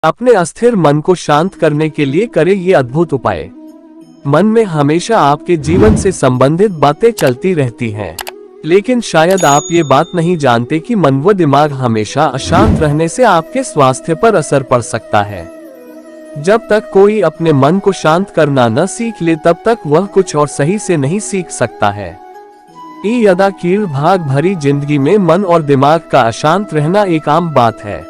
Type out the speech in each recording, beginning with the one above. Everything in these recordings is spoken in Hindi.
अपने अस्थिर मन को शांत करने के लिए करें ये अद्भुत उपाय। मन में हमेशा आपके जीवन से संबंधित बातें चलती रहती हैं, लेकिन शायद आप ये बात नहीं जानते कि मन व दिमाग हमेशा अशांत रहने से आपके स्वास्थ्य पर असर पड़ सकता है। जब तक कोई अपने मन को शांत करना न सीख ले तब तक वह कुछ और सही से नहीं सीख सकता है। यदा कीड़ भाग भरी जिंदगी में मन और दिमाग का अशांत रहना एक आम बात है।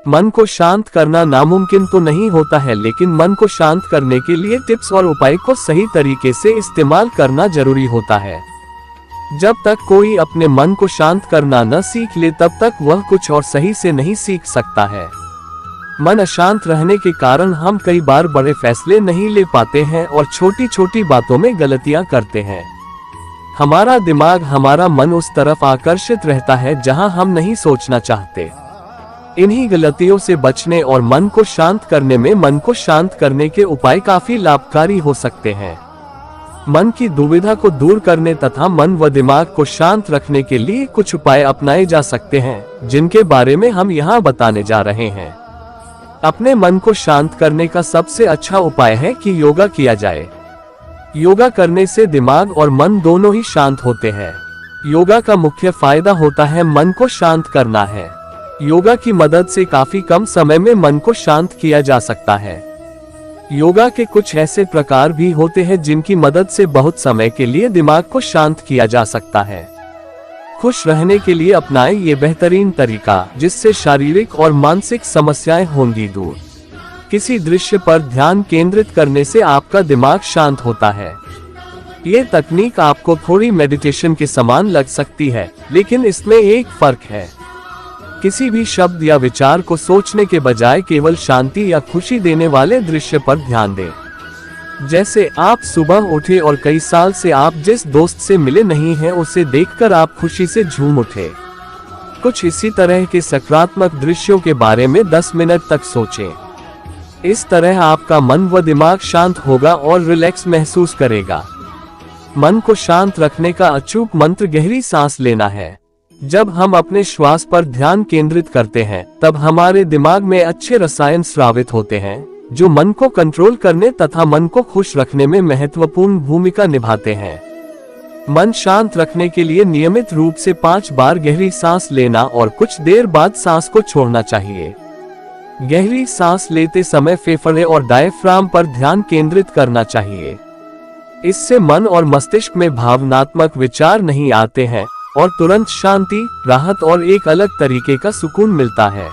मन को शांत करना नामुमकिन तो नहीं होता है, लेकिन मन को शांत करने के लिए टिप्स और उपाय को सही तरीके से इस्तेमाल करना जरूरी होता है। जब तक कोई अपने मन को शांत करना न सीख ले तब तक वह कुछ और सही से नहीं सीख सकता है। मन अशांत रहने के कारण हम कई बार बड़े फैसले नहीं ले पाते हैं और छोटी छोटी बातों में गलतियां करते हैं। हमारा दिमाग, हमारा मन उस तरफ आकर्षित रहता है जहां हम नहीं सोचना चाहते। इन्हीं गलतियों से बचने और मन को शांत करने में मन को शांत करने के उपाय काफी लाभकारी हो सकते हैं। मन की दुविधा को दूर करने तथा मन व दिमाग को शांत रखने के लिए कुछ उपाय अपनाए जा सकते हैं, जिनके बारे में हम यहाँ बताने जा रहे हैं। अपने मन को शांत करने का सबसे अच्छा उपाय है कि योगा किया जाए। योगा करने से दिमाग और मन दोनों ही शांत होते हैं। योगा का मुख्य फायदा होता है मन को शांत करना है। योगा की मदद से काफी कम समय में मन को शांत किया जा सकता है। योगा के कुछ ऐसे प्रकार भी होते हैं जिनकी मदद से बहुत समय के लिए दिमाग को शांत किया जा सकता है। खुश रहने के लिए अपनाएं ये बेहतरीन तरीका, जिससे शारीरिक और मानसिक समस्याएं होंगी दूर। किसी दृश्य पर ध्यान केंद्रित करने से आपका दिमाग शांत होता है। ये तकनीक आपको थोड़ी मेडिटेशन के समान लग सकती है, लेकिन इसमें एक फर्क है। किसी भी शब्द या विचार को सोचने के बजाय केवल शांति या खुशी देने वाले दृश्य पर ध्यान दें। जैसे आप सुबह उठे और कई साल से आप जिस दोस्त से मिले नहीं हैं उसे देखकर आप खुशी से झूम उठे। कुछ इसी तरह के सकारात्मक दृश्यों के बारे में 10 मिनट तक सोचें। इस तरह आपका मन व दिमाग शांत होगा और रिलैक्स महसूस करेगा। मन को शांत रखने का अचूक मंत्र गहरी सांस लेना है। जब हम अपने श्वास पर ध्यान केंद्रित करते हैं, तब हमारे दिमाग में अच्छे रसायन स्रावित होते हैं, जो मन को कंट्रोल करने तथा मन को खुश रखने में महत्वपूर्ण भूमिका निभाते हैं। मन शांत रखने के लिए नियमित रूप से 5 बार गहरी सांस लेना और कुछ देर बाद सांस को छोड़ना चाहिए। गहरी सांस लेते समय फेफड़े और डायफ्राम पर ध्यान केंद्रित करना चाहिए। इससे मन और मस्तिष्क में भावनात्मक विचार नहीं आते हैं और तुरंत शांति, राहत और एक अलग तरीके का सुकून मिलता है।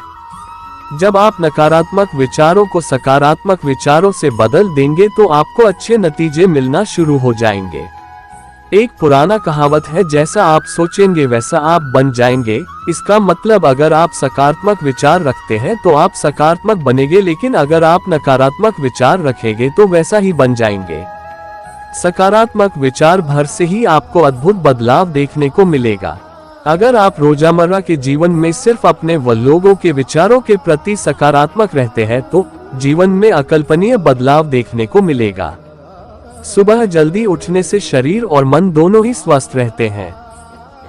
जब आप नकारात्मक विचारों को सकारात्मक विचारों से बदल देंगे तो आपको अच्छे नतीजे मिलना शुरू हो जाएंगे। एक पुराना कहावत है, जैसा आप सोचेंगे वैसा आप बन जाएंगे। इसका मतलब अगर आप सकारात्मक विचार रखते हैं तो आप सकारात्मक बनेंगे, लेकिन अगर आप नकारात्मक विचार रखेंगे तो वैसा ही बन जाएंगे। सकारात्मक विचार भर से ही आपको अद्भुत बदलाव देखने को मिलेगा। अगर आप रोजमर्रा के जीवन में सिर्फ अपने व लोगों के विचारों के प्रति सकारात्मक रहते हैं तो जीवन में अकल्पनीय बदलाव देखने को मिलेगा। सुबह जल्दी उठने से शरीर और मन दोनों ही स्वस्थ रहते हैं।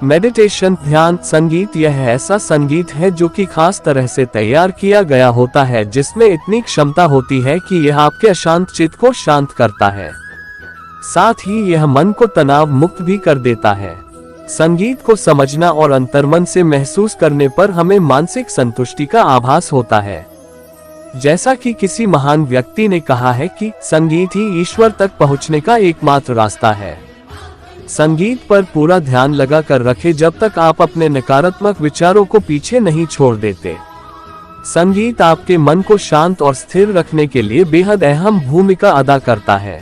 मेडिटेशन, ध्यान, संगीत यह ऐसा संगीत है जो कि खास तरह से तैयार किया गया होता है, जिसमें इतनी क्षमता होती है कि यह आपके अशांत चित्त को शांत करता है। साथ ही यह मन को तनाव मुक्त भी कर देता है। संगीत को समझना और अंतर्मन से महसूस करने पर हमें मानसिक संतुष्टि का आभास होता है। जैसा कि किसी महान व्यक्ति ने कहा है कि संगीत ही ईश्वर तक पहुंचने का एकमात्र रास्ता है। संगीत पर पूरा ध्यान लगा कर रखें जब तक आप अपने नकारात्मक विचारों को पीछे नहीं छोड़ देते। संगीत आपके मन को शांत और स्थिर रखने के लिए बेहद अहम भूमिका अदा करता है।